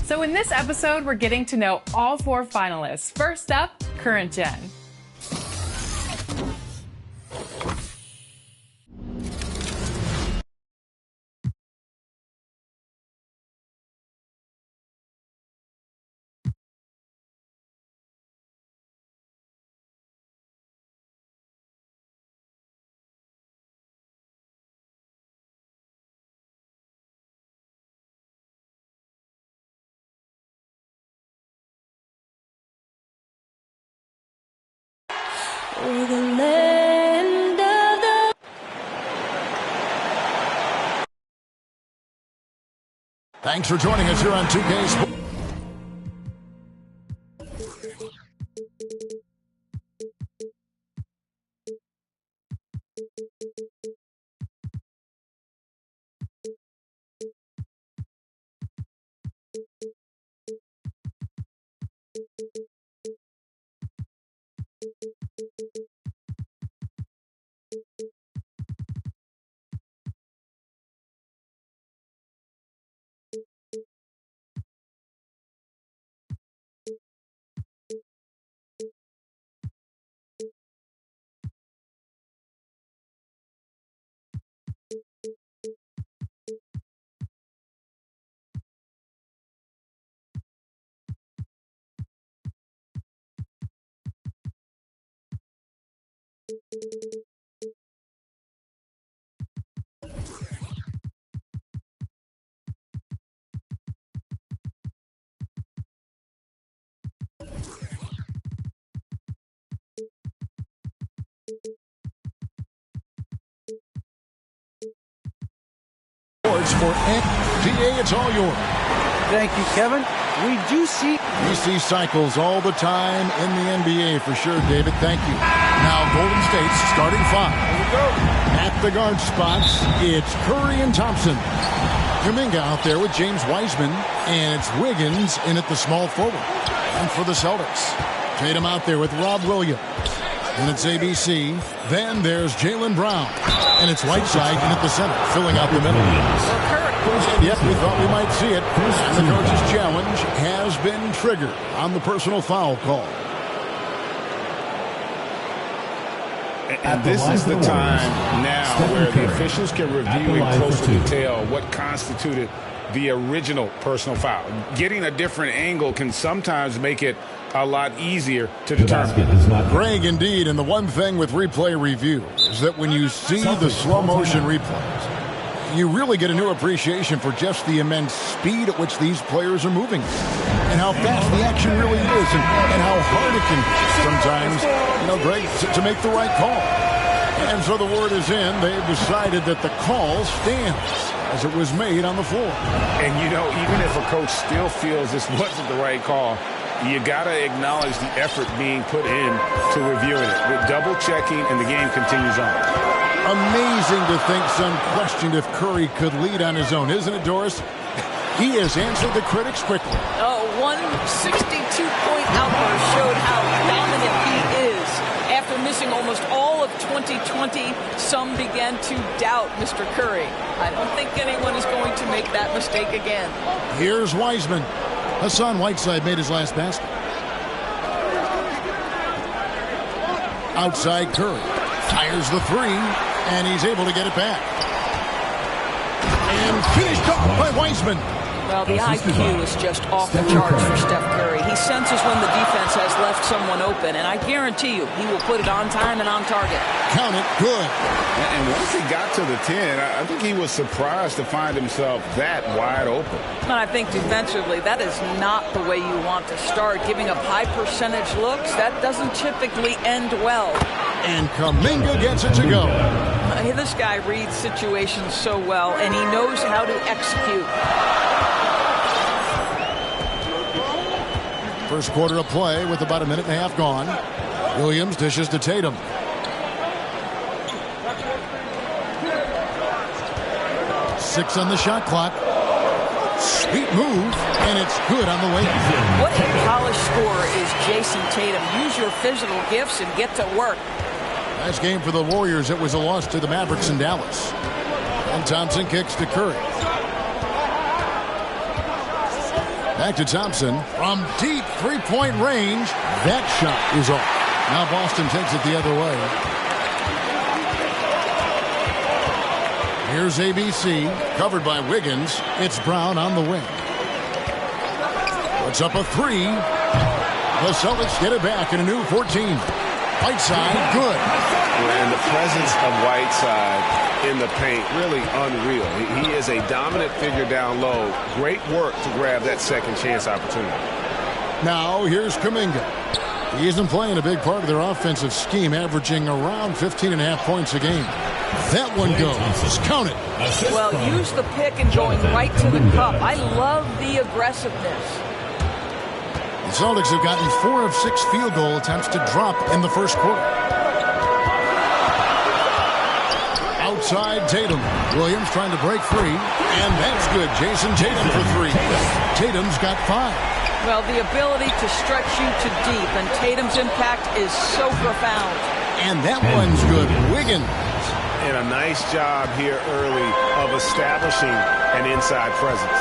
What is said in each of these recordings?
So in this episode, we're getting to know all 4 finalists. First up, current gen. Thanks for joining us here on 2K Sports. For NDA, it's all yours. Thank you, Kevin. We see cycles all the time in the NBA for sure, David. Thank you. Now Golden State's starting 5. Here we go. At the guard spots, it's Curry and Thompson. Kuminga out there with James Wiseman, and it's Wiggins in at the small forward. And for the Celtics, Tatum out there with Rob Williams. And it's ABC. Then there's Jaylen Brown. And it's Whiteside in at the center, filling out the middle. Yep, we thought we might see it. And the coach's challenge has been triggered on the personal foul call. And this is the time now where the officials can review in closer detail what constituted the original personal foul. Getting a different angle can sometimes make it a lot easier to determine. Greg, indeed, and the one thing with replay review is that when you see the slow motion replays, you really get a new appreciation for just the immense speed at which these players are moving and how fast the action really is and how hard it can sometimes, Greg, to make the right call. And so the word is in. They've decided that the call stands as it was made on the floor. And, even if a coach still feels this wasn't the right call, you got to acknowledge the effort being put in to reviewing it. With double-checking, and the game continues on. Amazing to think some questioned if Curry could lead on his own, isn't it, Doris? He has answered the critics quickly. 162-point outburst showed how dominant he is. After missing almost all of 2020, some began to doubt Mr. Curry. I don't think anyone is going to make that mistake again. Here's Wiseman. Hassan Whiteside made his last basket. Outside Curry. Fires the 3, and he's able to get it back. And finished off by Wiseman. Well, the IQ is just off the charts for Steph Curry. He senses when the defense has left someone open, and I guarantee you he will put it on time and on target. Count it. Good. And once he got to the 10, I think he was surprised to find himself that wide open. And I think defensively, that is not the way you want to start. Giving up high percentage looks, that doesn't typically end well. And Kuminga gets it to go. This guy reads situations so well, and he knows how to execute. First quarter of play with about a minute and a half gone. Williams dishes to Tatum. Six on the shot clock. Sweet move, and it's good on the way. What a polished scorer is Jason Tatum. Use your physical gifts and get to work. Last game for the Warriors, it was a loss to the Mavericks in Dallas. And Thompson kicks to Curry. Back to Thompson from deep three-point range. That shot is off. Now Boston takes it the other way. Here's ABC, covered by Wiggins. It's Brown on the wing. Puts up a three. The Celtics get it back in a new 14. Whiteside, good. And the presence of Whiteside in the paint, really unreal. He is a dominant figure down low. Great work to grab that second chance opportunity. Now here's Kuminga. He isn't playing a big part of their offensive scheme, averaging around 15.5 points a game. That one goes. Count it. Well, use the pick and going right to the cup. I love the aggressiveness. The Celtics have gotten 4 of 6 field goal attempts to drop in the first quarter. Outside Tatum. Williams trying to break free. And that's good. Jason Tatum for 3. Tatum's got 5. Well, the ability to stretch you to deep, and Tatum's impact is so profound. And that one's good. Wiggins. And a nice job here early of establishing an inside presence.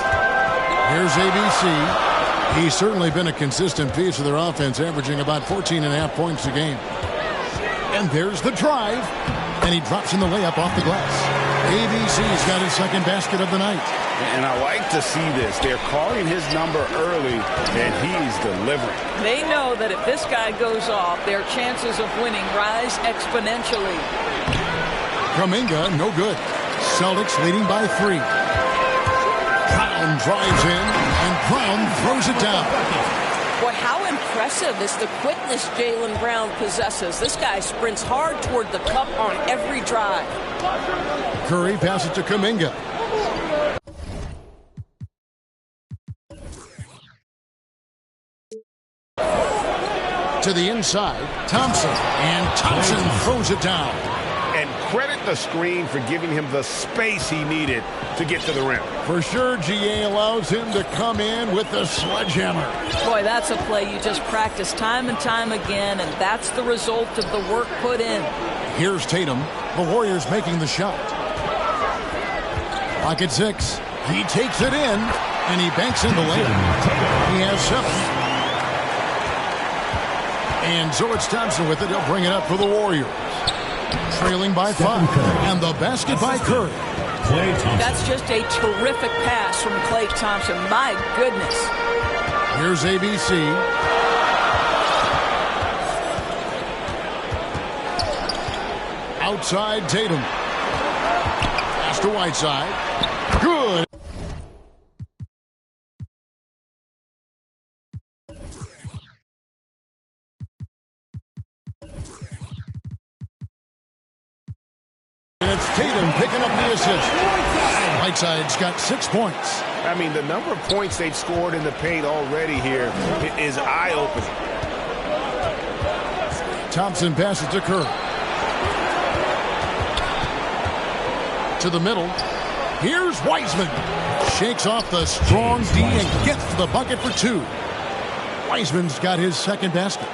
Here's ABC. He's certainly been a consistent piece of their offense, averaging about 14.5 points a game. And there's the drive. And he drops in the layup off the glass. ABC's got his second basket of the night. And I like to see this. They're calling his number early, and he's delivering. They know that if this guy goes off, their chances of winning rise exponentially. Kuminga, no good. Celtics leading by 3. Brown drives in, and Brown throws it down. Boy, how impressive is the quickness Jaylen Brown possesses. This guy sprints hard toward the cup on every drive. Curry passes to Kuminga. To the inside, Thompson. And Thompson throws it down. And credit the screen for giving him the space he needed to get to the rim. For sure, GA allows him to come in with the sledgehammer. Boy, that's a play you just practice time and time again, and that's the result of the work put in. Here's Tatum. The Warriors making the shot. Clock at 6. He takes it in, and he banks in the layup. He has 7. And so it's Thompson with it. He'll bring it up for the Warriors. Trailing by 5. And the basket by Curry. That's just a terrific pass from Klay Thompson. My goodness. Here's ABC. Outside Tatum. Pass to Whiteside. Good. And it's Tatum picking up the assist. Whiteside's got 6 points. I mean, the number of points they've scored in the paint already here is eye-opening. Thompson passes to Curry. To the middle. Here's Wiseman. Shakes off the strong D and gets to the bucket for 2. Wiseman's got his second basket.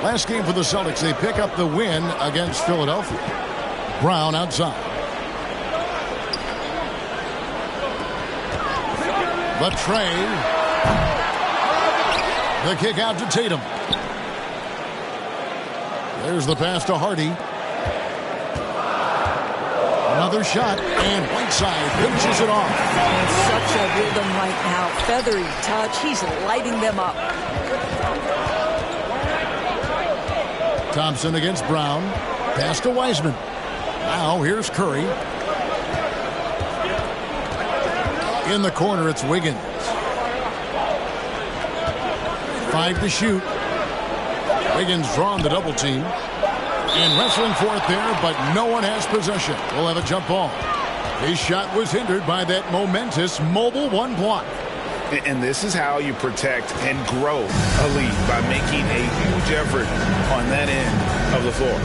Last game for the Celtics, they pick up the win against Philadelphia. Brown outside. The tray. The kick out to Tatum. There's the pass to Hardy. Another shot, and Whiteside finishes it off. And such a rhythm right now. Feathery touch. He's lighting them up. Thompson against Brown. Pass to Wiseman. Now here's Curry. In the corner, it's Wiggins. 5 to shoot. Wiggins drawn the double team. And wrestling for it there, but no one has possession. We'll have a jump ball. His shot was hindered by that momentous mobile 1 block. And this is how you protect and grow a lead, by making a huge effort on that end of the floor.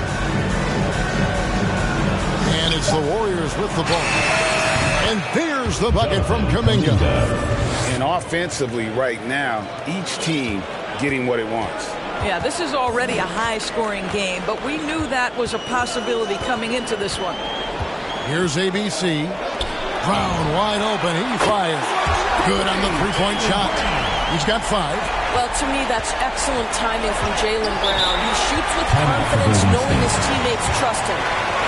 And it's the Warriors with the ball. And there's the bucket from Kuminga. And offensively right now, each team getting what it wants. Yeah, this is already a high-scoring game, but we knew that was a possibility coming into this one. Here's ABC. Brown wide open. He fires. Good on the three-point shot. He's got 5. Well, to me, that's excellent timing from Jaylen Brown. He shoots with confidence, knowing his teammates trust him.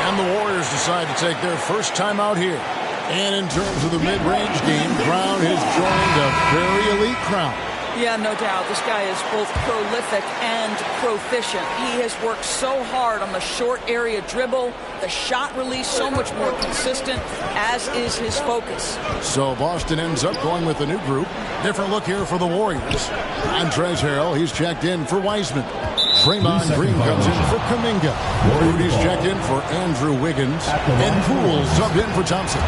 And the Warriors decide to take their first time out here. And in terms of the mid-range game, Brown has joined a very elite crowd. Yeah, no doubt. This guy is both prolific and proficient. He has worked so hard on the short area dribble, the shot release so much more consistent, as is his focus. So Boston ends up going with a new group. Different look here for the Warriors. Montrezl Harrell, he's checked in for Wiseman. Draymond Green comes in for Kuminga. Rudy's checked in for Andrew Wiggins. And Poole subbed in for Thompson.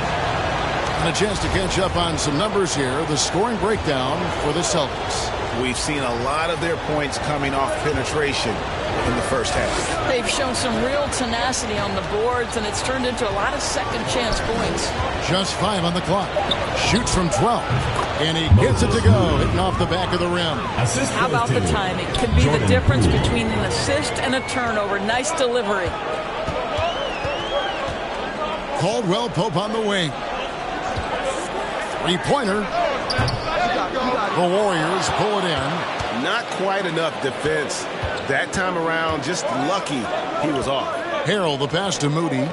And a chance to catch up on some numbers here. The scoring breakdown for the Celtics. We've seen a lot of their points coming off penetration in the first half. They've shown some real tenacity on the boards, and it's turned into a lot of second chance points. Just 5 on the clock. Shoots from 12. And he gets it to go, hitting off the back of the rim. How about the timing? Could be the difference between an assist and a turnover. Nice delivery. Caldwell Pope on the wing. Three-pointer. The Warriors pull it in. Not quite enough defense. That time around, just lucky he was off. Harrell, the pass to Moody.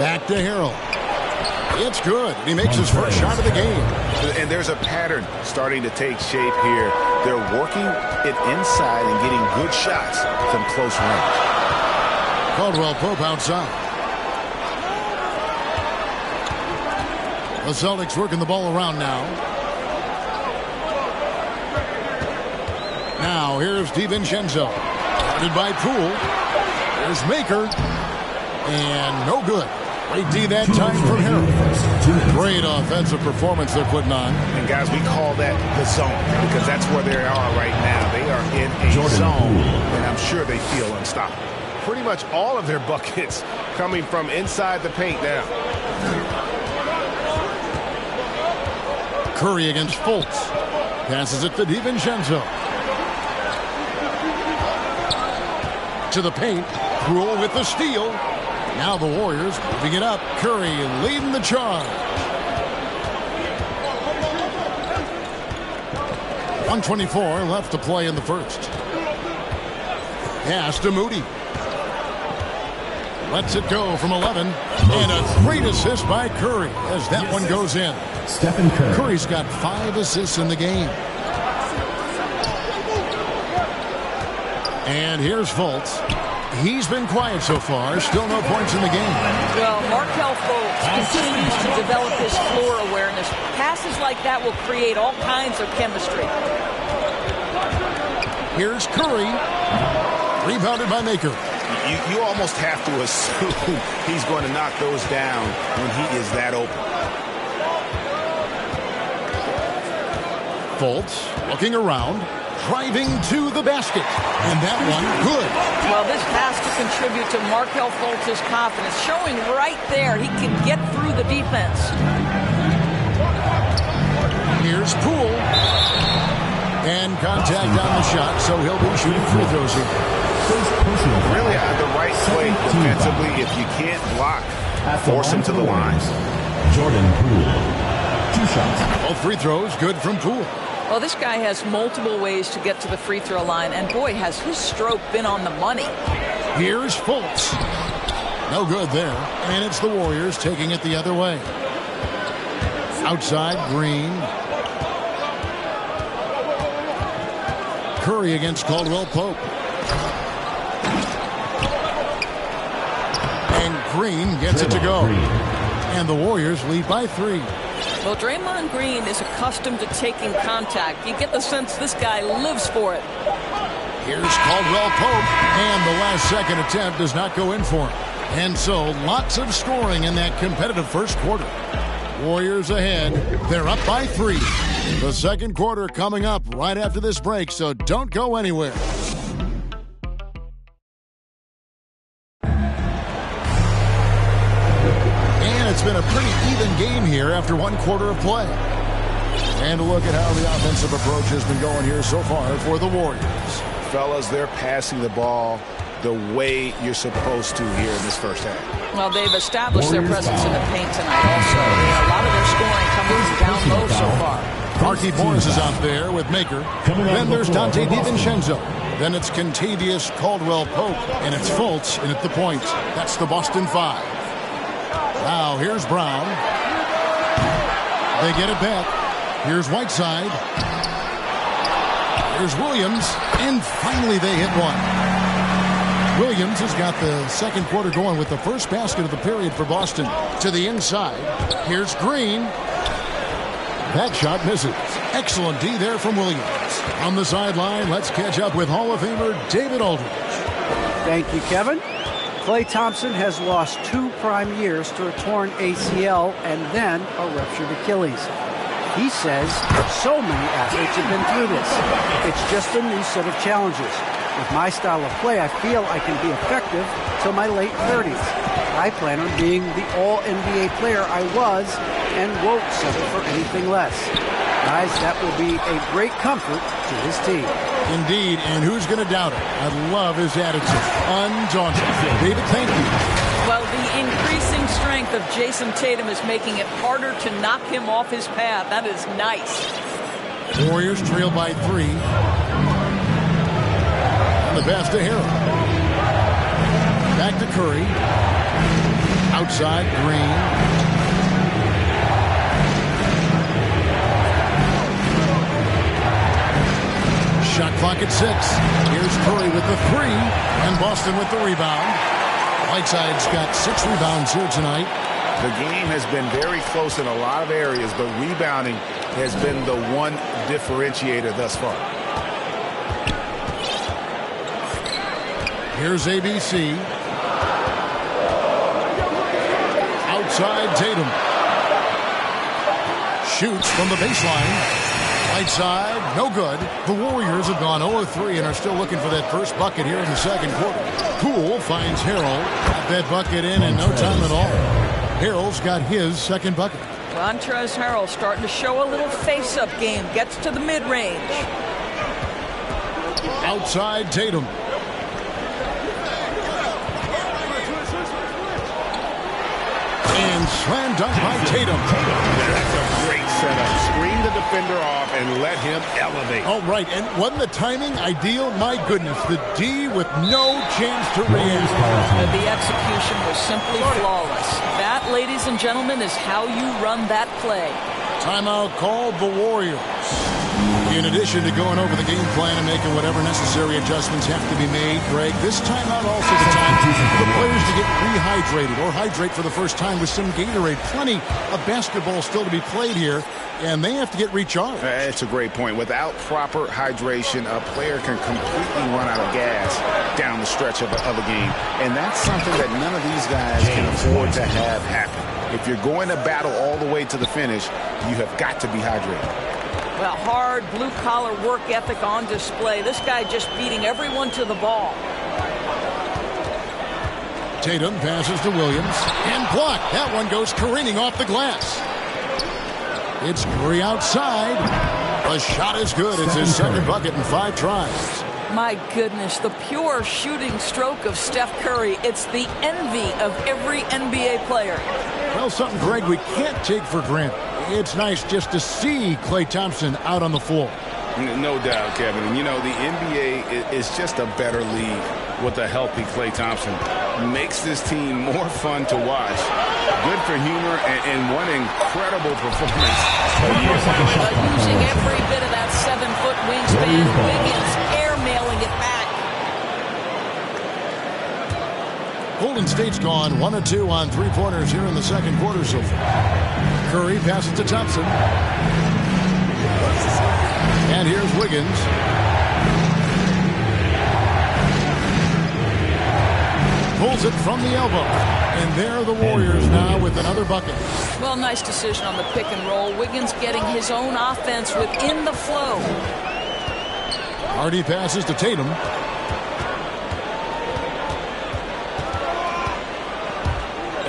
Back to Harrell. It's good. He makes his first shot of the game. And there's a pattern starting to take shape here. They're working it inside and getting good shots from close range. Caldwell Pope outside. The Celtics working the ball around now. Now here's DiVincenzo. Guarded by Poole. There's Maker. And no good. Great D that time from Harrell. Great offensive performance they're putting on. And guys, we call that the zone because that's where they are right now. They are in a zone, and I'm sure they feel unstoppable. Pretty much all of their buckets coming from inside the paint now. Curry against Fultz. Passes it to DiVincenzo. To the paint. Poole with the steal. Now the Warriors moving it up. Curry leading the charge. 1:24 left to play in the first. Pass to Moody. Lets it go from 11. And a great assist by Curry as that one goes in. Stephen Curry. Curry's got 5 assists in the game. And here's Fultz. He's been quiet so far. Still no points in the game. Well, Markelle Fultz continues to develop his floor awareness. Passes like that will create all kinds of chemistry. Here's Curry. Rebounded by Maker. You almost have to assume he's going to knock those down when he is that open. Fultz looking around, driving to the basket. And that one, good. Well, this has to contribute to Markelle Fultz's confidence, showing right there he can get through the defense. Here's Poole. And contact on the shot, so he'll be shooting free throws here. Really at the right play defensively. If you can't block, force him to the line. Jordan Poole. 2 shots. Both free throws good from Poole. Well, this guy has multiple ways to get to the free throw line, and boy, has his stroke been on the money. Here's Fultz. No good there. And it's the Warriors taking it the other way. Outside, Green. Curry against Caldwell Pope. And Green gets it to go. And the Warriors lead by 3. Well, Draymond Green is accustomed to taking contact. You get the sense this guy lives for it. Here's Caldwell Pope. And the last second attempt does not go in for him. And so lots of scoring in that competitive first quarter. Warriors ahead. They're up by 3. The second quarter coming up right after this break, so don't go anywhere. And it's been a pretty even game here after 1 quarter of play. And look at how the offensive approach has been going here so far for the Warriors. Fellas, they're passing the ball the way you're supposed to here in this first half. Well, they've established their presence in the paint tonight also. A lot of their scoring coming down low so far. Marky Morris is out there with Maker. Then there's Dante DiVincenzo. Then it's Contavious Caldwell-Pope, and it's Fultz in at the point. That's the Boston 5. Now here's Brown. They get it back. Here's Whiteside. Here's Williams, and finally they hit one. Williams has got the second quarter going with the first basket of the period for Boston. To the inside. Here's Green. That shot misses. Excellent D there from Williams. On the sideline, let's catch up with Hall of Famer David Aldridge. Thank you, Kevin. Klay Thompson has lost 2 prime years to a torn ACL and then a ruptured Achilles. He says so many athletes have been through this. It's just a new set of challenges. With my style of play, I feel I can be effective till my late 30s. I plan on being the all-NBA player I was and won't settle for anything less. Guys, that will be a great comfort to his team. Indeed, and who's going to doubt it? I love his attitude. Undaunted. David, thank you. Well, the increasing strength of Jason Tatum is making it harder to knock him off his path. That is nice. Warriors trail by 3. And the pass to Harrell. Back to Curry. Outside, Green. Shot clock at 6. Here's Curry with the 3, and Boston with the rebound. Whiteside's got 6 rebounds here tonight. The game has been very close in a lot of areas, but rebounding has been the one differentiator thus far. Here's ABC. Outside Tatum. Shoots from the baseline. Whiteside, no good. The Warriors have gone 0-3 and are still looking for that first bucket here in the second quarter. Poole finds Harrell. Got that bucket in no time at all. Harrell's got his second bucket. Montrezl Harrell starting to show a little face-up game. Gets to the mid-range. Outside Tatum. And slam dunk by Tatum. That's a great setup. Screen the defender off and let him elevate. Oh, right. And wasn't the timing ideal? My goodness. The D with no chance to react. The execution was simply flawless. That, ladies and gentlemen, is how you run that play. Timeout called the Warriors. In addition to going over the game plan and making whatever necessary adjustments have to be made, Greg, this timeout also the time for the players to get rehydrated or hydrate for the first time with some Gatorade. Plenty of basketball still to be played here, and they have to get recharged. That's a great point. Without proper hydration, a player can completely run out of gas down the stretch of a game, and that's something that none of these guys can afford to have happen. If you're going to battle all the way to the finish, you have got to be hydrated. Well, hard blue-collar work ethic on display. This guy just beating everyone to the ball. Tatum passes to Williams and blocked. That one goes careening off the glass. It's Curry outside. The shot is good. It's his second bucket in 5 tries. My goodness, the pure shooting stroke of Steph Curry. It's the envy of every NBA player. Well, something, Greg, we can't take for granted. It's nice just to see Klay Thompson out on the floor. No doubt, Kevin. And, you know, the NBA is just a better league with a healthy Klay Thompson. Makes this team more fun to watch. Good for humor and one incredible performance. Using every bit of that 7-foot wingspan, Wiggins air-mailing it back. Golden State's gone 1-2 on 3-pointers here in the second quarter so far. Curry passes to Thompson. And here's Wiggins. Pulls it from the elbow. And there are the Warriors now with another bucket. Well, nice decision on the pick and roll. Wiggins getting his own offense within the flow. Hardy passes to Tatum.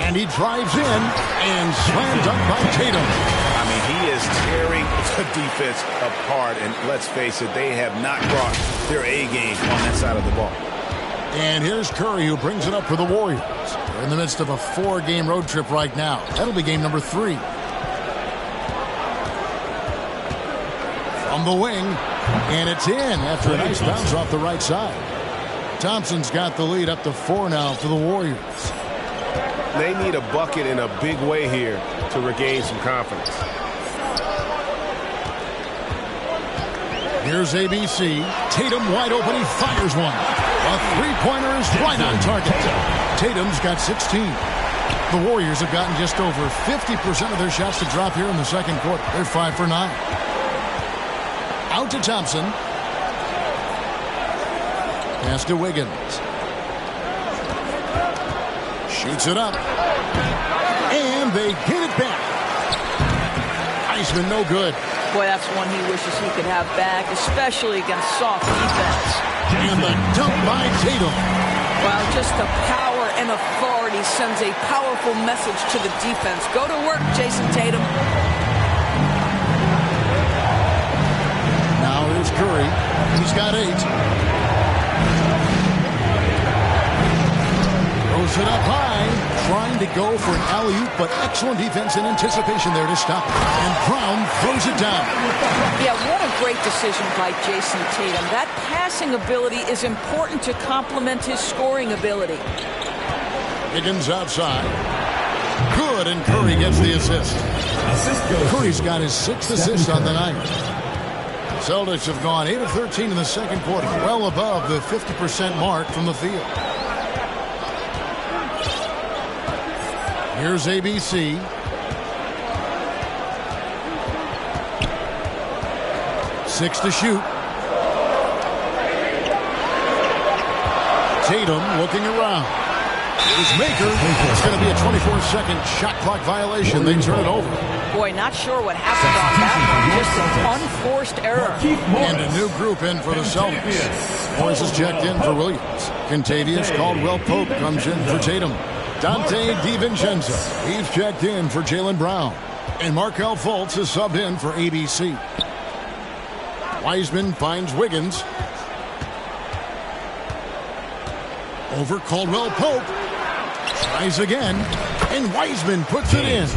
And he drives in and slam dunk by Tatum. I mean, he is tearing the defense apart. And let's face it, they have not brought their A game on that side of the ball. And here's Curry, who brings it up for the Warriors. They're in the midst of a 4-game road trip right now. That'll be game number 3. From the wing, and it's in after a nice bounce off the right side. Thompson's got the lead up to 4 now for the Warriors. They need a bucket in a big way here to regain some confidence. Here's ABC. Tatum wide open. He fires one. A three-pointer is right on target. Tatum's got 16. The Warriors have gotten just over 50% of their shots to drop here in the second quarter. They're 5 for 9. Out to Thompson. Pass to Wiggins. Shoots it up. And they get it back. Wiseman no good. Boy, that's one he wishes he could have back, especially against soft defense. And the dunk by Tatum. Well, just the power and authority sends a powerful message to the defense. Go to work, Jason Tatum. Now here's Curry. He's got 8. Throws it up high. Trying to go for an alley-oop, but excellent defense and anticipation there to stop it. And Brown throws it down. Yeah, what a great decision by Jason Tatum. That passing ability is important to complement his scoring ability. Higgins outside. Good, and Curry gets the assist. Curry's got his 6th assist on the night. Celtics have gone 8 of 13 in the second quarter, well above the 50% mark from the field. Here's ABC. Six to shoot. Tatum looking around. Here's Maker. It's going to be a 24-second shot clock violation. They turn it over. Boy, not sure what happened on that one. Just an unforced error. And a new group in for the Celtics. Morris is checked in for Williams. Contavious Caldwell-Pope comes in for Tatum. Dante DiVincenzo, he's checked in for Jaylen Brown. And Markelle Fultz is subbed in for ABC. Wiseman finds Wiggins. Over Caldwell-Pope. Tries again. And Wiseman puts it in.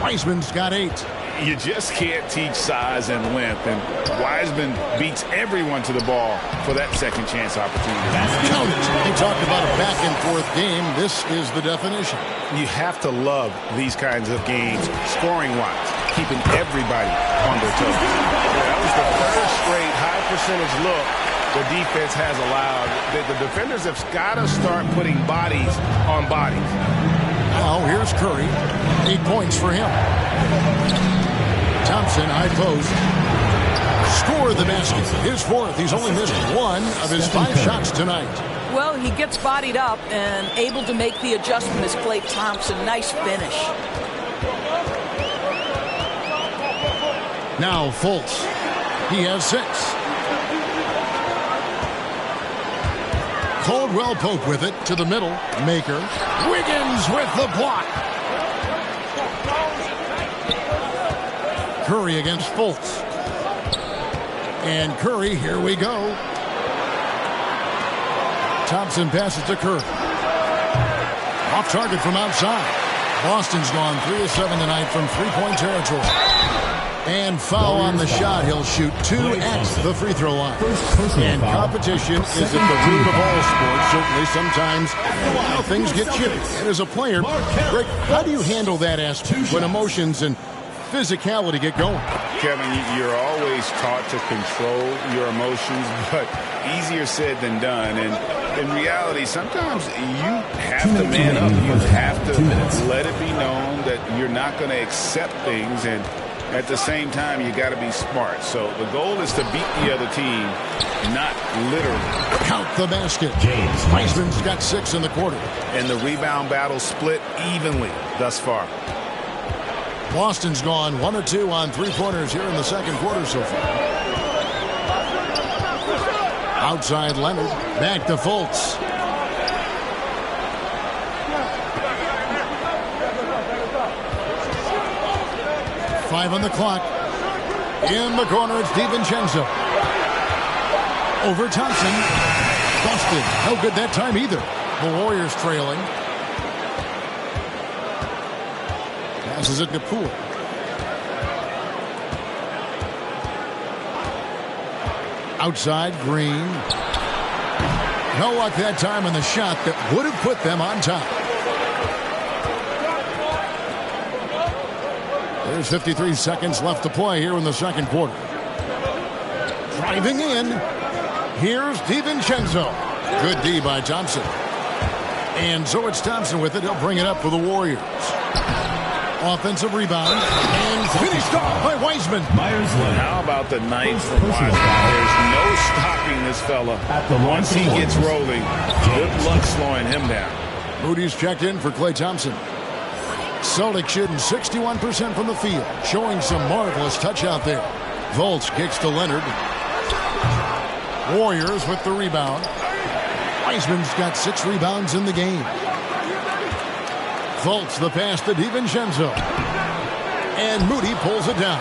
Wiseman's got 8. You just can't teach size and length, and Wiseman beats everyone to the ball for that second chance opportunity. Count it. You talked about a back-and-forth game. This is the definition. You have to love these kinds of games, scoring-wise, keeping everybody on their toes. That was the third straight high-percentage look the defense has allowed. The defenders have got to start putting bodies on bodies. Now here's Curry. 8 points for him. Thompson, high post. Score the basket. His 4th. He's only missed 1 of his 5 shots tonight. Well, he gets bodied up and able to make the adjustment as Klay Thompson. Nice finish. Now Fultz. He has 6. Caldwell-Pope with it to the middle. Maker. Wiggins with the block. Curry against Fultz. And Curry, here we go. Thompson passes to Curry. Off target from outside. Boston's gone 3 of 7 tonight from three-point territory. And foul on the shot. He'll shoot 2 at the free throw line. And competition is at the root of all sports. Certainly, sometimes things get chippy. And as a player, Greg, how do you handle that aspect when emotions and physicality get going? Kevin, you're always taught to control your emotions, but easier said than done. And in reality, sometimes you have to man up. You have to let it be known that you're not going to accept things, and at the same time, you got to be smart. So the goal is to beat the other team, not literally. Count the basket. Wiseman's got 6 in the quarter. And the rebound battle split evenly thus far. Boston's gone 1 of 2 on three-pointers here in the second quarter so far. Outside Leonard. Back to Fultz. Five on the clock. In the corner, it's DiVincenzo. Over Thompson. busted. No good that time either. The Warriors trailing. Passes it to Poole. Outside, Green. No luck that time on the shot that would have put them on top. There's 53 seconds left to play here in the second quarter. Driving in. Here's DiVincenzo. Good D by Thompson. And so it's Thompson with it. He'll bring it up for the Warriors. Offensive rebound. And finished off by Wiseman. How about the night from Wiseman? There's no stopping this fella. Once he gets rolling, good luck slowing him down. Moody's checked in for Klay Thompson. Celtics shooting 61% from the field. Showing some marvelous touch out there. Volts kicks to Leonard. Warriors with the rebound. Wiseman's got 6 rebounds in the game. Volts the pass to DiVincenzo. And Moody pulls it down.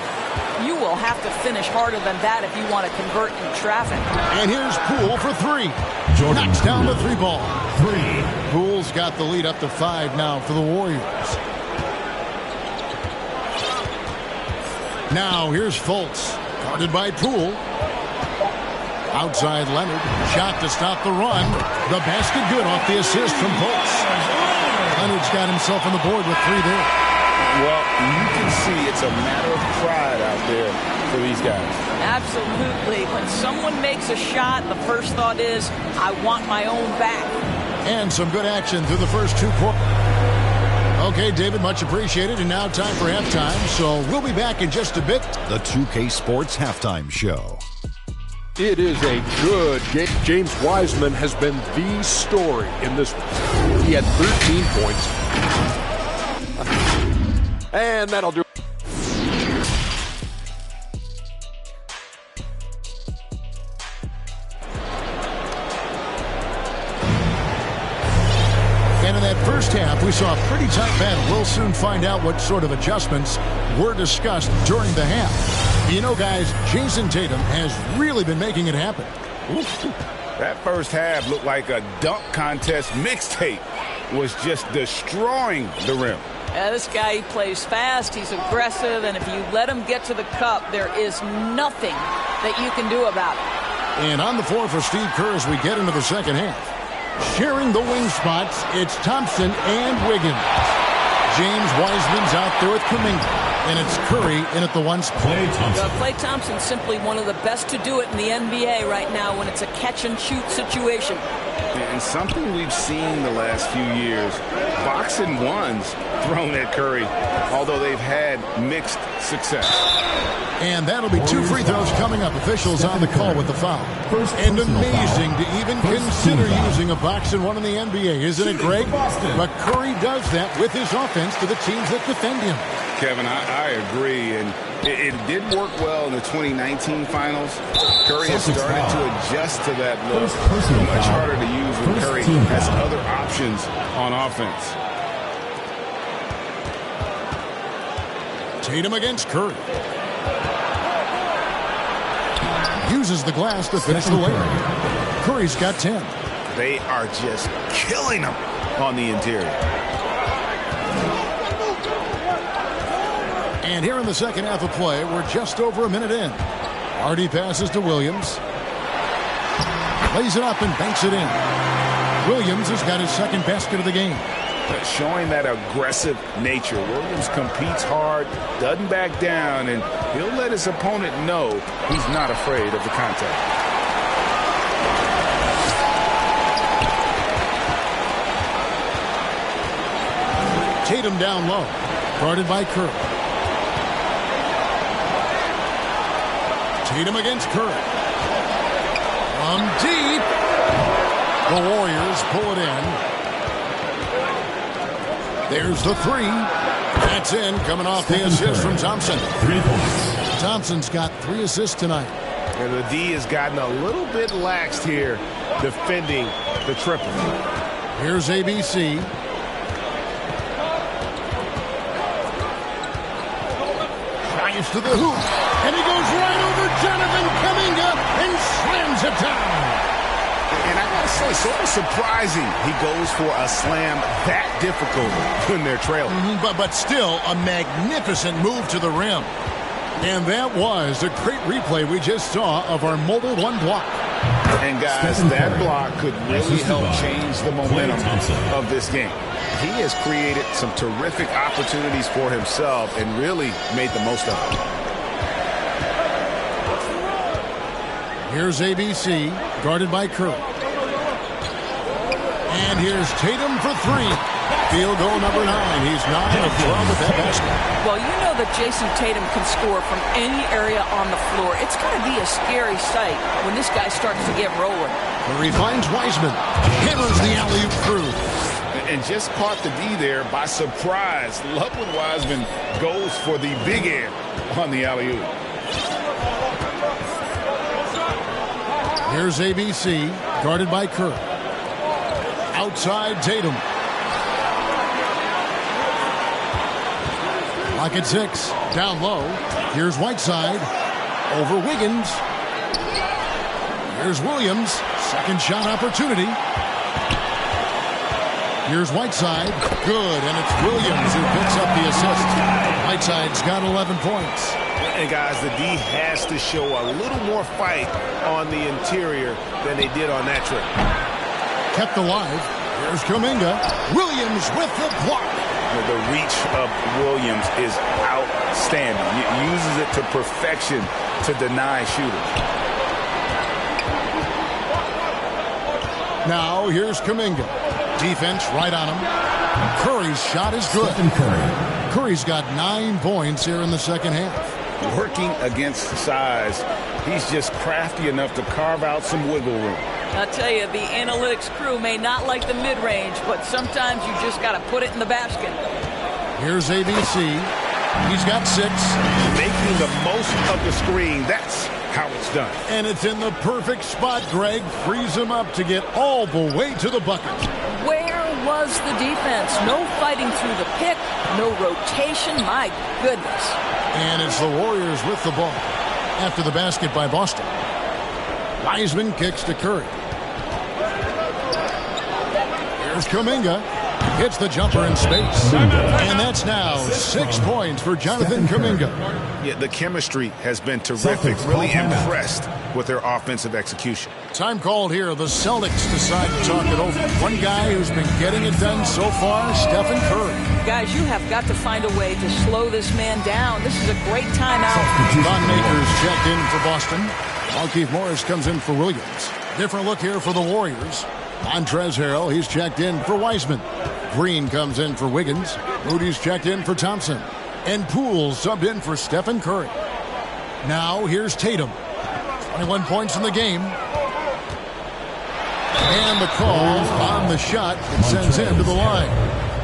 You will have to finish harder than that if you want to convert in traffic. And here's Poole for 3. Knocks down the 3 ball. Poole's got the lead up to 5 now for the Warriors. Now here's Fultz. Guarded by Poole. Outside Leonard. Shot to stop the run. The basket good off the assist from Fultz. Leonard's got himself on the board with 3 there. Well, you can see it's a matter of pride out there for these guys. Absolutely. When someone makes a shot, the first thought is, I want my own back. And some good action through the first 2 quarters. Okay, David, much appreciated. And now time for halftime. So we'll be back in just a bit. The 2K Sports Halftime Show. It is a good game. James Wiseman has been the story in this one. He had 13 points. And that'll do. And in that first half, we saw a pretty tight battle. We'll soon find out what sort of adjustments were discussed during the half. You know, guys, Jason Tatum has really been making it happen. Oof. That first half looked like a dunk contest mixtape. Was just destroying the rim. Yeah, this guy, he plays fast, he's aggressive, and if you let him get to the cup, there is nothing that you can do about it. And on the floor for Steve Kerr as we get into the second half. Sharing the wing spots, it's Thompson and Wiggins. James Wiseman's out there with Kuminga. And it's Curry in at the 1 spot. Klay Thompson's simply one of the best to do it in the NBA right now when it's a catch-and-shoot situation. And something we've seen the last few years, boxing ones thrown at Curry, although they've had mixed success. And that'll be 2 free throws coming up. Officials on the call with the foul. And amazing to even consider using a boxing one in the NBA, isn't it, Greg? But Curry does that with his offense to the teams that defend him. Kevin, I agree, and it did work well in the 2019 finals. Curry has started to adjust to that look. Much harder to use when Curry has other options on offense. Tatum against Curry. Uses the glass to finish the layup. Curry's got 10. They are just killing him on the interior. And here in the second half of play, we're just over a minute in. Hardy passes to Williams. Lays it up and banks it in. Williams has got his second basket of the game. Showing that aggressive nature. Williams competes hard, doesn't back down, and he'll let his opponent know he's not afraid of the contact. Tatum down low. Guarded by Curry. Tatum against Curry. From deep. The Warriors pull it in. There's the 3. That's in, coming off the assist from Thompson. 3 points. Thompson's got 3 assists tonight. And the D has gotten a little bit laxed here defending the triple. Here's ABC. Drives to the hoop. And he goes right over Jonathan Kuminga and slams it down. And I got to it's sort of surprising he goes for a slam that difficult when they're trailing. But still, a magnificent move to the rim. And that was a great replay we just saw of our Mobile One block. And guys, that block could really help change the momentum of this game. He has created some terrific opportunities for himself and really made the most of it. Here's ABC, guarded by Curry. And here's Tatum for three. Field goal number 9. He's 9 of 12 with that basket. Well, you know that Jason Tatum can score from any area on the floor. It's going to be a scary sight when this guy starts to get rolling. Curry finds Wiseman. Hammers the alley-oop through. And just caught the D there by surprise. Love when Wiseman goes for the big air on the alley-oop. Here's ABC, guarded by Curry. Outside Tatum. Lock at 6. Down low. Here's Whiteside. Over Wiggins. Here's Williams. Second shot opportunity. Here's Whiteside. Good, and it's Williams who picks up the assist. Whiteside's got 11 points. And guys, the D has to show a little more fight on the interior than they did on that trip. Kept alive. Here's Kuminga. Williams with the block. The reach of Williams is outstanding. He uses it to perfection to deny shooters. Now here's Kuminga. Defense right on him. Curry's shot is good. Curry's got 9 points here in the second half. Working against size, he's just crafty enough to carve out some wiggle room. I'll tell you, the analytics crew may not like the mid-range, but sometimes you just got to put it in the basket. Here's ABC. He's got 6. Making the most of the screen. That's how it's done. And it's in the perfect spot. Greg frees him up to get all the way to the bucket. Where was the defense? No fighting through the pick, no rotation. My goodness. And it's the Warriors with the ball after the basket by Boston. Wiseman kicks to Curry. Here's Kuminga. Hits the jumper in space. And that's now 6 points for Jonathan Kuminga. Yeah, the chemistry has been terrific. Really impressed with their offensive execution. Time called here. The Celtics decide to talk it over. One guy who's been getting it done so far, Stephen Curry. Guys, you have got to find a way to slow this man down. This is a great timeout. Don Maker's checked in for Boston. Markieff Morris comes in for Williams. Different look here for the Warriors. Montrezl Harrell, he's checked in for Wiseman. Green comes in for Wiggins. Moody's checked in for Thompson. And Poole subbed in for Stephen Curry. Now here's Tatum. 21 points in the game. And the call on the shot that sends him to the line.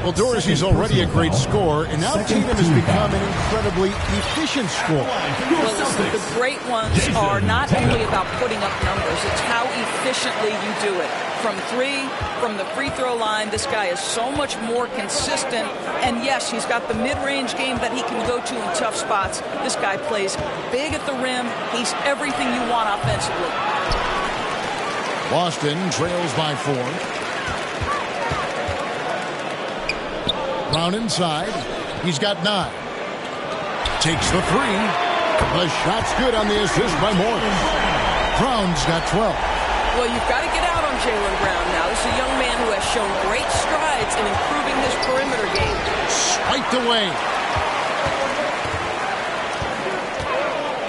Well, Dorsey's already a great scorer, and now Tatum has become an incredibly efficient scorer. Well, listen, the great ones are not only about putting up numbers, it's how efficiently you do it. From 3, from the free throw line, this guy is so much more consistent. And yes, he's got the mid-range game that he can go to in tough spots. This guy plays big at the rim. He's everything you want offensively. Boston trails by 4. Brown inside. He's got 9. Takes the 3. The shot's good on the assist by Morris. Brown's got 12. Well, you've got to get out on Jaylen Brown now. This is a young man who has shown great strides in improving his perimeter game. Swiped away.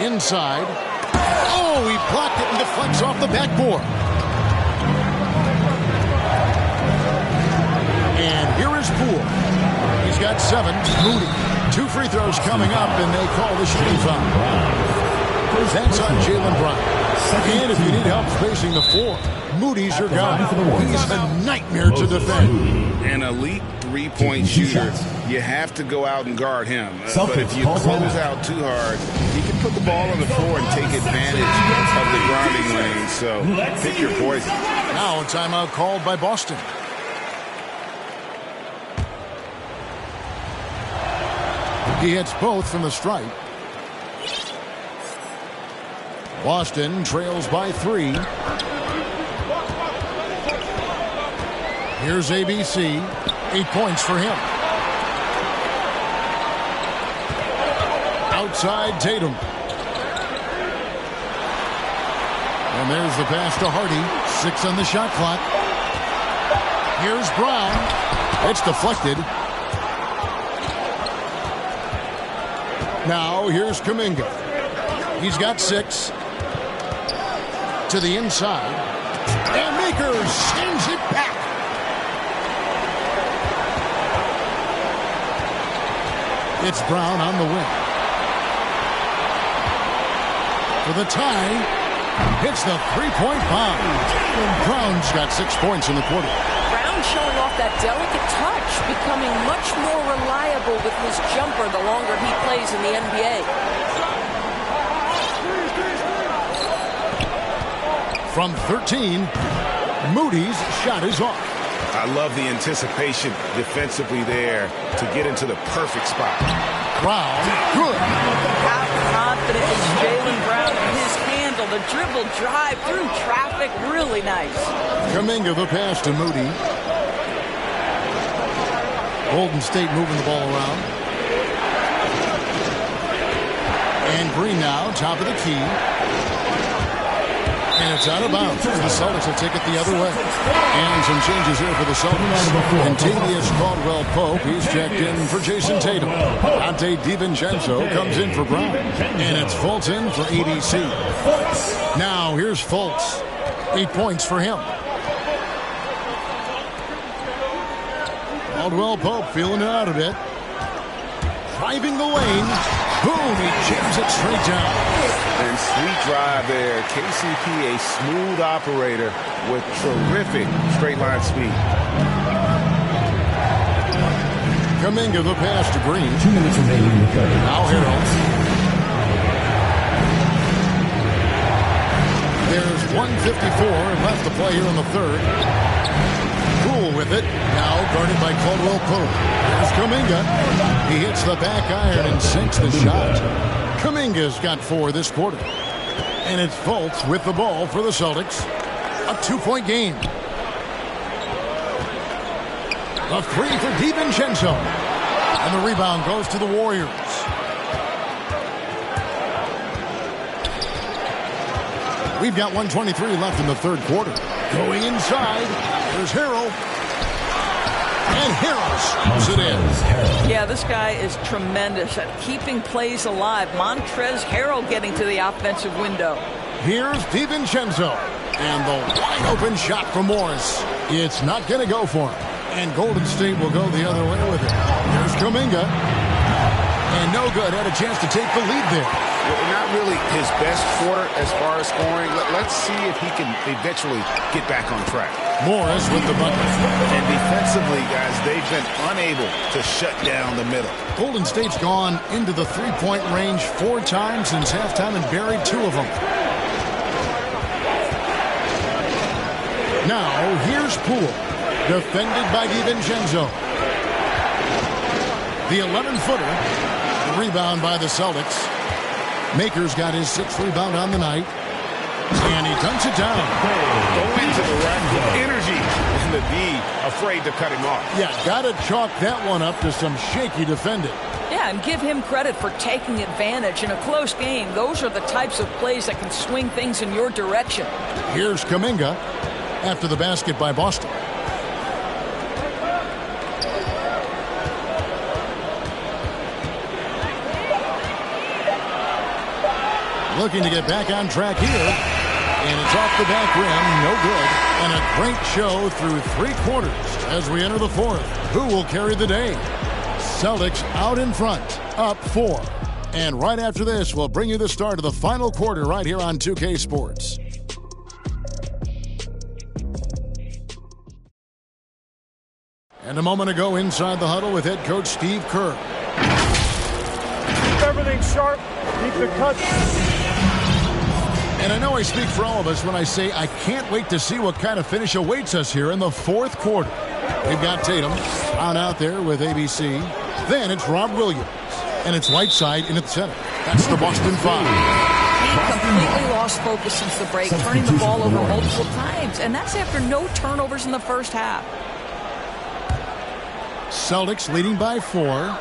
Inside. Oh, he blocked it and deflects off the backboard. And here is Poole. He's got 7. Moody. 2 free throws coming up, and they call the shooting foul. That's on Jaylen Brown. And if you need help spacing the floor, Moody's your guy. He's a nightmare to defend. An elite three-point shooter. You have to go out and guard him. But if you close out too hard, he can put the ball on the floor and take advantage of the grounding lane. So pick your poison. Now a timeout called by Boston. He hits both from the stripe. Boston trails by 3. Here's ABC. 8 points for him. Outside Tatum. And there's the pass to Hardy. 6 on the shot clock. Here's Brown. It's deflected. Now here's Kuminga. He's got 6. To the inside. And Makers sends it back. It's Brown on the wing. For the tie. Hits the three-point bomb. Brown's got 6 points in the quarter. Brown showing off that delicate touch, becoming much more reliable with his jumper the longer he plays in the NBA. From 13, Moody's shot is off. I love the anticipation defensively there to get into the perfect spot. Brown, good. How confident is Jaylen Brown in his handle? The dribble drive through traffic, really nice. Kuminga the pass to Moody. Golden State moving the ball around. And Green now, top of the key. And it's out of bounds. The Celtics will take it the other way. And some changes here for the Celtics. Contavious Caldwell-Pope. He's checked in for Jason Tatum. Dante DiVincenzo comes in for Brown. And it's Fultz in for ABC. Now here's Fultz. 8 points for him. Caldwell-Pope feeling it out a bit. Driving the lane. Boom, he jams it straight down. And sweet drive there. KCP, a smooth operator with terrific straight line speed. Kuminga the pass to Green. 2 minutes remaining in the third. Now Harrell. There's 1:54 left to play here in the third. Cool with it. Now guarded by Caldwell-Pope. There's Kuminga. He hits the back iron and sinks the shot. Kuminga's got 4 this quarter. And it's Fultz with the ball for the Celtics. A 2-point game. A 3 for DiVincenzo. And the rebound goes to the Warriors. We've got 1:23 left in the third quarter. Going inside. There's Harrell. And Harrell slows it in. Yeah, this guy is tremendous at keeping plays alive. Montrezl Harrell getting to the offensive window. Here's DiVincenzo. And the wide open shot from Morris. It's not going to go for him. And Golden State will go the other way with it. Here's Kuminga. And no good. Had a chance to take the lead there. Well, not really his best quarter as far as scoring. Let's see if he can eventually get back on track. Morris with the bucket. And defensively, guys, they've been unable to shut down the middle. Golden State's gone into the three-point range 4 times since halftime and buried 2 of them. Now, here's Poole. Defended by DiVincenzo. The 11-footer. Rebound by the Celtics. Makers got his 6th rebound on the night. And he dunks it down. Go into the rack with energy and the D afraid to cut him off. Yeah, got to chalk that one up to some shaky defending. Yeah, and give him credit for taking advantage in a close game. Those are the types of plays that can swing things in your direction. Here's Kuminga after the basket by Boston. Looking to get back on track here. And it's off the back rim. No good. And a great show through 3 quarters as we enter the 4th. Who will carry the day? Celtics out in front, up 4. And right after this, we'll bring you the start of the final quarter right here on 2K Sports. And a moment ago inside the huddle with head coach Steve Kerr. Keep everything sharp. Keep the cuts. And I know I speak for all of us when I say I can't wait to see what kind of finish awaits us here in the 4th quarter. We've got Tatum on out there with ABC. Then it's Rob Williams. And it's Whiteside in at the center. That's the Boston 5. He completely lost focus since the break, turning the ball over multiple times. And that's after no turnovers in the first half. Celtics leading by 4.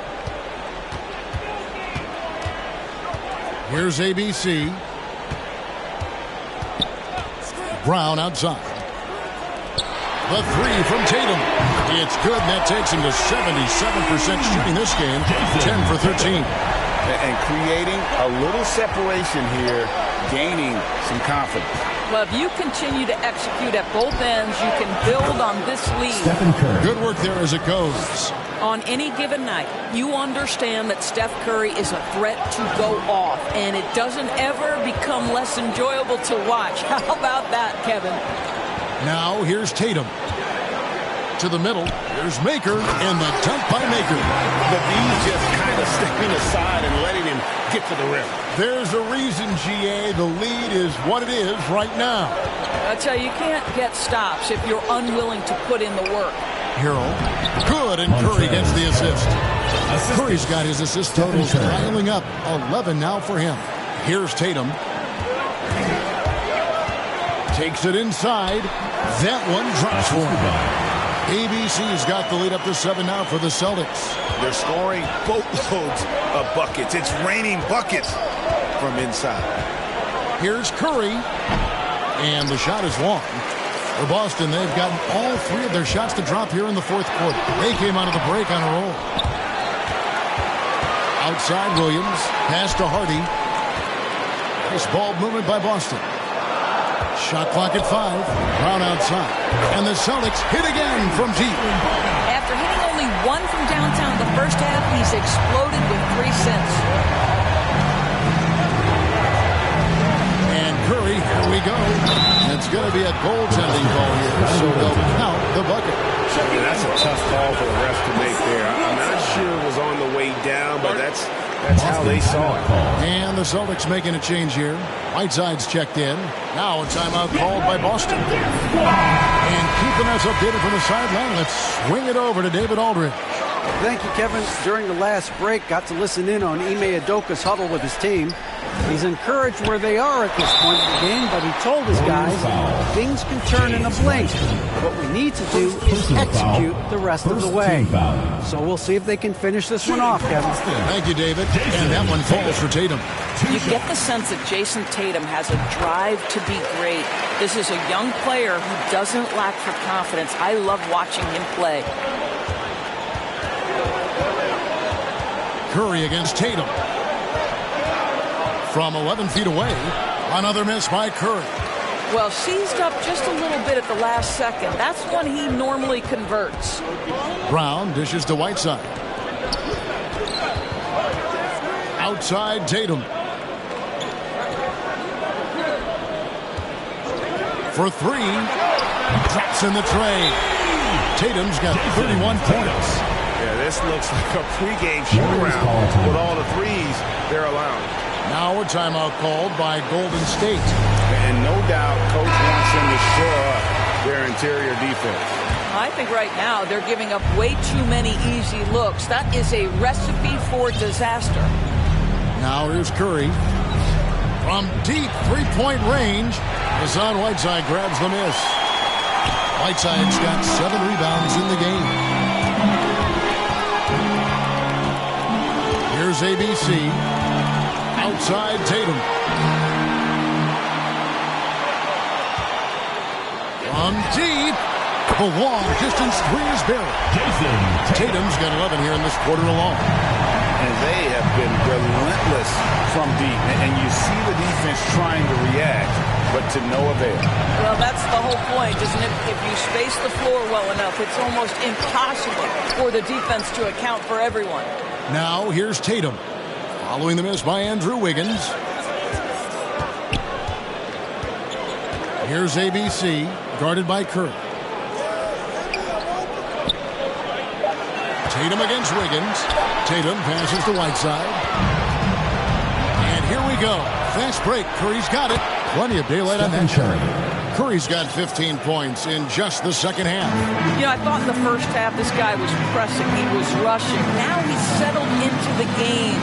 Here's ABC. Brown outside. The three from Tatum. It's good, and that takes him to 77% shooting this game. 10 for 13. And creating a little separation here, gaining some confidence. Well, if you continue to execute at both ends, you can build on this lead. Good work there as it goes. On any given night, you understand that Steph Curry is a threat to go off, and it doesn't ever become less enjoyable to watch. How about that, Kevin? Now here's Tatum. To the middle. Here's Maker, and the dunk by Maker. The B's just kind of stepping aside and letting him get to the rim. There's a reason, GA. The lead is what it is right now. I tell you, you can't get stops if you're unwilling to put in the work. Hero. Good, and Curry gets the assist. Curry's got his assist totals piling up. 11 now for him. Here's Tatum. Takes it inside. That one drops for him. ABC's got the lead up to 7 now for the Celtics. They're scoring boatloads of buckets. It's raining buckets from inside. Here's Curry. And the shot is long. For Boston, they've gotten all 3 of their shots to drop here in the 4th quarter. They came out of the break on a roll. Outside Williams. Pass to Hardy. Nice ball movement by Boston. Shot clock at 5. Brown outside. And the Celtics hit again from deep. After hitting only 1 from downtown the first half, he's exploded with 3 since. And Curry, here we go. It's going to be a goaltending call here, so they'll count the bucket. Yeah, that's a tough call for the refs to make there. I'm not sure it was on the way down, but that's how they saw it. And the Celtics making a change here. Whiteside's checked in. Now a timeout called by Boston. And keeping us updated from the sideline, let's swing it over to David Aldridge. Thank you, Kevin. During the last break, got to listen in on Ime Udoka's huddle with his team. He's encouraged where they are at this point in the game, but he told his guys things can turn in a blink. What we need to do is execute the rest of the way. So we'll see if they can finish this one off, Kevin. Thank you, David. And that one falls for Tatum. You get the sense that Jason Tatum has a drive to be great. This is a young player who doesn't lack for confidence. I love watching him play. Curry against Tatum. From 11 feet away, another miss by Curry. Well, seized up just a little bit at the last second. That's when he normally converts. Brown dishes to Whiteside. Outside Tatum. For 3. Drops in the tray. Tatum's got 31 points. Yeah, this looks like a pregame shoot-around with all the threes they're allowing. Now a timeout called by Golden State. And no doubt Coach wants them to shore up their interior defense. I think right now they're giving up way too many easy looks. That is a recipe for disaster. Now here's Curry. From deep three-point range, Hassan Whiteside grabs the miss. Whiteside's got 7 rebounds in the game. Here's ABC. Outside Tatum. From deep. The long distance 3 is buried. Tatum's got 11 here in this quarter alone. And they have been relentless from deep. And you see the defense trying to react, but to no avail. Well, that's the whole point, isn't it? If you space the floor well enough, it's almost impossible for the defense to account for everyone. Now here's Tatum. Following the miss by Andrew Wiggins. Here's ABC, guarded by Curry. Tatum against Wiggins. Tatum passes to Whiteside. And here we go. Fast break. Curry's got it. Plenty of daylight on that shot. Curry's got 15 points in just the second half. You know, I thought in the first half this guy was pressing. He was rushing. Now he's settled into the game.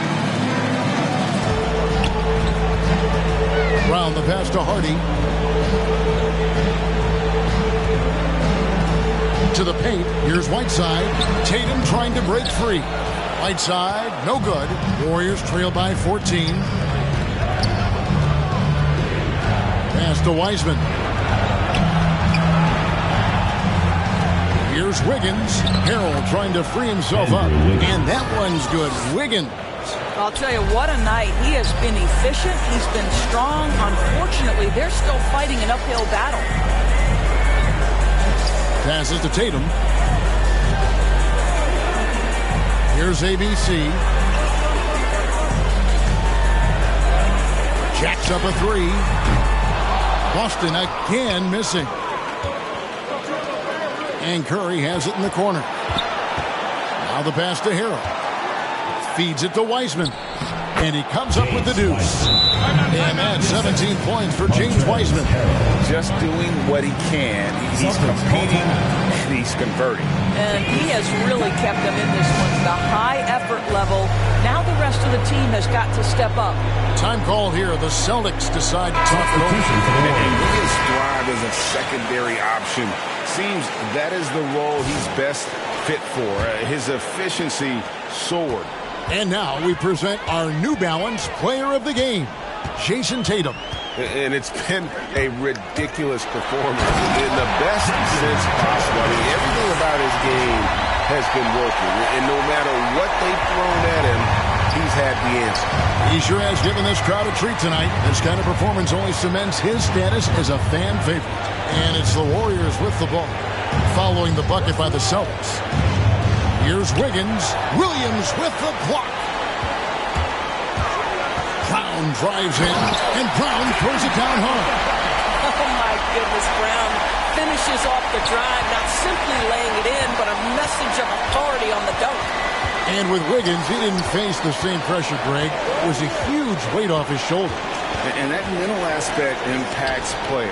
Brown the pass to Hardy. into the paint. Here's Whiteside. Tatum trying to break free. Whiteside, no good. Warriors trail by 14. Pass to Wiseman. Here's Wiggins. Harrell trying to free himself up. And that one's good. Wiggins. I'll tell you, what a night. He has been efficient. He's been strong. Unfortunately, they're still fighting an uphill battle. Passes to Tatum. Here's ABC. Jacks up a three. Boston again missing. And Curry has it in the corner. Now the pass to Harrell. Feeds it to Wiseman. And he comes up with the deuce. And that's 17 points for James Wiseman. Just doing what he can. He's competing and he's converting. And he has really kept them in this one. The high effort level. Now the rest of the team has got to step up. Time call here. The Celtics decide to talk it over. And Williams thrive as a secondary option. Seems that is the role he's best fit for. His efficiency soared. And now we present our New Balance Player of the Game, Jason Tatum. And it's been a ridiculous performance in the best sense possible. I mean, everything about his game has been working. And no matter what they've thrown at him, he's had the answer. He sure has given this crowd a treat tonight. This kind of performance only cements his status as a fan favorite. And it's the Warriors with the ball, following the bucket by the Celtics. Here's Wiggins. Williams with the block. Brown drives in, and Brown throws it down hard. Oh, my goodness, Brown finishes off the drive, not simply laying it in, but a message of authority on the dunk. And with Wiggins, he didn't face the same pressure, Greg. It was a huge weight off his shoulder. And that mental aspect impacts play.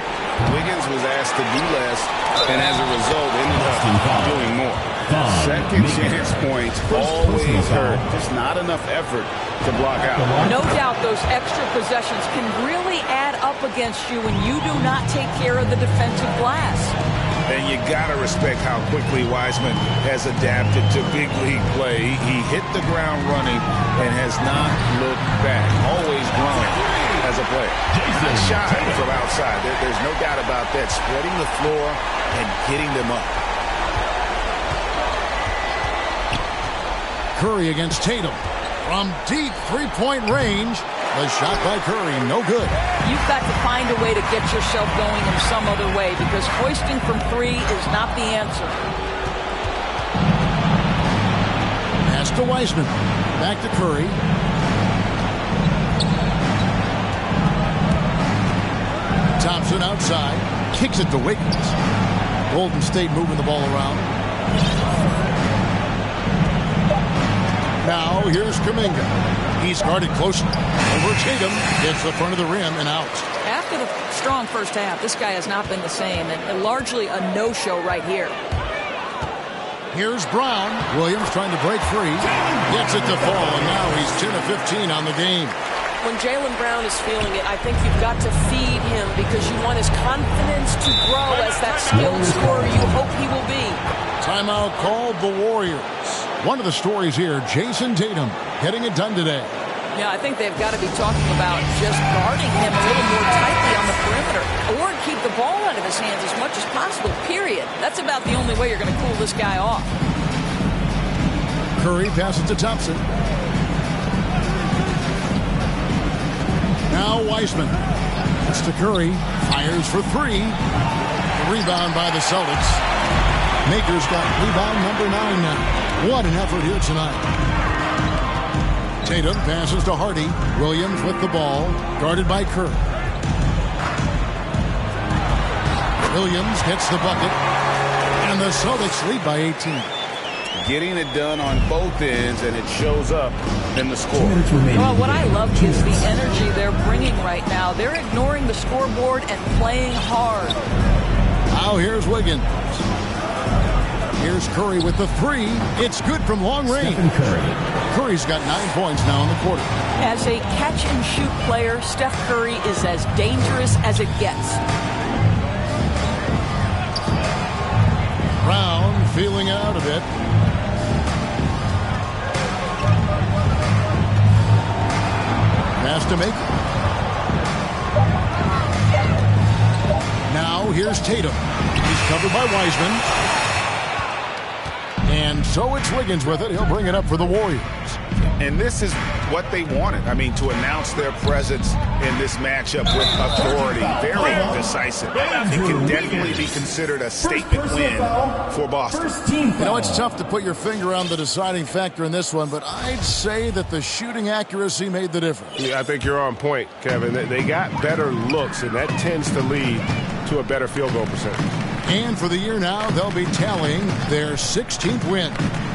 Wiggins was asked to do less, and as a result, ended up doing more. Second chance points always hurt. Just not enough effort to block out. No doubt those extra possessions can really add up against you when you do not take care of the defensive glass. And you got to respect how quickly Wiseman has adapted to big league play. He hit the ground running and has not looked back. Always grown as a player. Not shy from outside. There's no doubt about that. Spreading the floor and getting them up. Curry against Tatum. From deep three-point range, the shot by Curry, no good. You've got to find a way to get yourself going in some other way, because hoisting from three is not the answer. Pass to Wiseman. Back to Curry. Thompson outside. Kicks it to Wiggins. Golden State moving the ball around. Now here's Kuminga. He's guarded closely. Over Tatum. Gets the front of the rim and out. After the strong first half, this guy has not been the same, and largely a no-show right here. Here's Brown. Williams trying to break free. Gets it to fall, and now he's 10 of 15 on the game. When Jaylen Brown is feeling it, I think you've got to feed him, because you want his confidence to grow as that skilled scorer you hope he will be. Timeout called the Warriors. One of the stories here, Jason Tatum getting it done today. Yeah, I think they've got to be talking about just guarding him a little more tightly on the perimeter, or keep the ball out of his hands as much as possible, period. That's about the only way you're going to cool this guy off. Curry passes to Thompson. Now Wiseman. It's to Curry. Fires for three. Rebound by the Celtics. Maker's got rebound number 9 now. What an effort here tonight. Tatum passes to Hardy. Williams with the ball. Guarded by Curry. Williams gets the bucket. And the Celtics lead by 18. Getting it done on both ends, and it shows up in the score. Well, what I love is the energy they're bringing right now. They're ignoring the scoreboard and playing hard. Now here's Wiggins. Here's Curry with the three. It's good from long range. Curry's got 9 points now in the quarter. As a catch-and-shoot player, Steph Curry is as dangerous as it gets. Brown feeling out a bit. Has to make it. Now here's Tatum. He's covered by Wiseman. And so it's Wiggins with it. He'll bring it up for the Warriors. And this is what they wanted. I mean, to announce their presence in this matchup with authority, very decisive. It can definitely be considered a statement win for Boston. You know, it's tough to put your finger on the deciding factor in this one, but I'd say that the shooting accuracy made the difference. Yeah, I think you're on point, Kevin. They got better looks, and that tends to lead to a better field goal percentage. And for the year now, they'll be tallying their 16th win.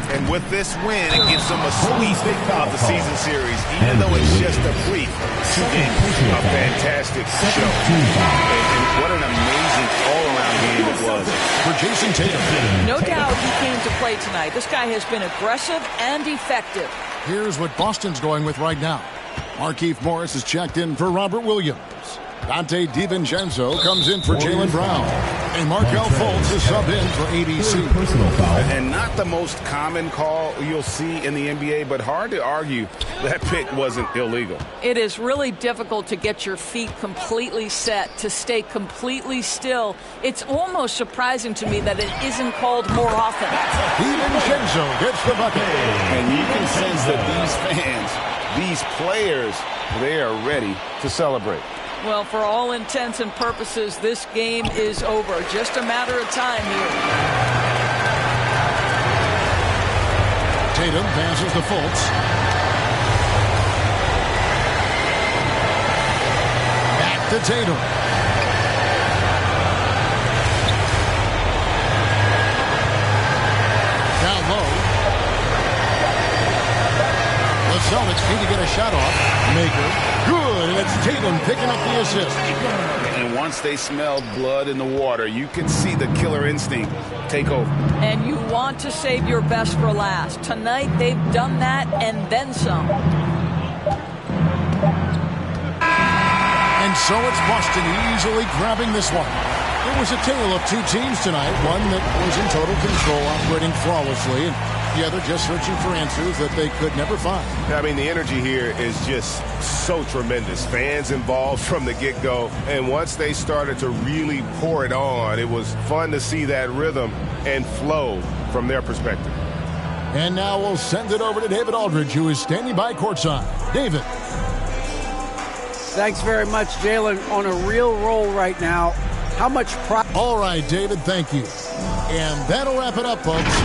And with this win, it gives them a sweep of the season series, even though it's just a brief 2 games. A fantastic show. And what an amazing all-around game it was for Jason Tatum. No doubt he came to play tonight. This guy has been aggressive and effective. Here's what Boston's going with right now. Markieff Morris is checked in for Robert Williams. Dante DiVincenzo comes in for Jaylen Brown. And Markelle Fultz is sub in for ADC. Personal foul. And not the most common call you'll see in the NBA, but hard to argue that pick wasn't illegal. It is really difficult to get your feet completely set, to stay completely still. It's almost surprising to me that it isn't called more often. DiVincenzo gets the bucket. And you can sense that these fans, these players, they are ready to celebrate. Well, for all intents and purposes, this game is over. Just a matter of time here. Tatum passes to Fultz. Back to Tatum. Down low. The Celtics need to get a shot off. Maker. Good, and it's Tatum picking up the assist. And once they smelled blood in the water, you could see the killer instinct take over. And you want to save your best for last. Tonight, they've done that and then some. And so it's Boston easily grabbing this one. It was a tale of 2 teams tonight. One that was in total control, operating flawlessly, and the other just searching for answers that they could never find. I mean, the energy here is just so tremendous. Fans involved from the get-go. And once they started to really pour it on, it was fun to see that rhythm and flow from their perspective. And now we'll send it over to David Aldridge, who is standing by courtside. David. Thanks very much, Jalen. On a real roll right now. How much pride? All right, David, thank you. And that'll wrap it up, folks.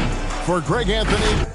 For Greg Anthony,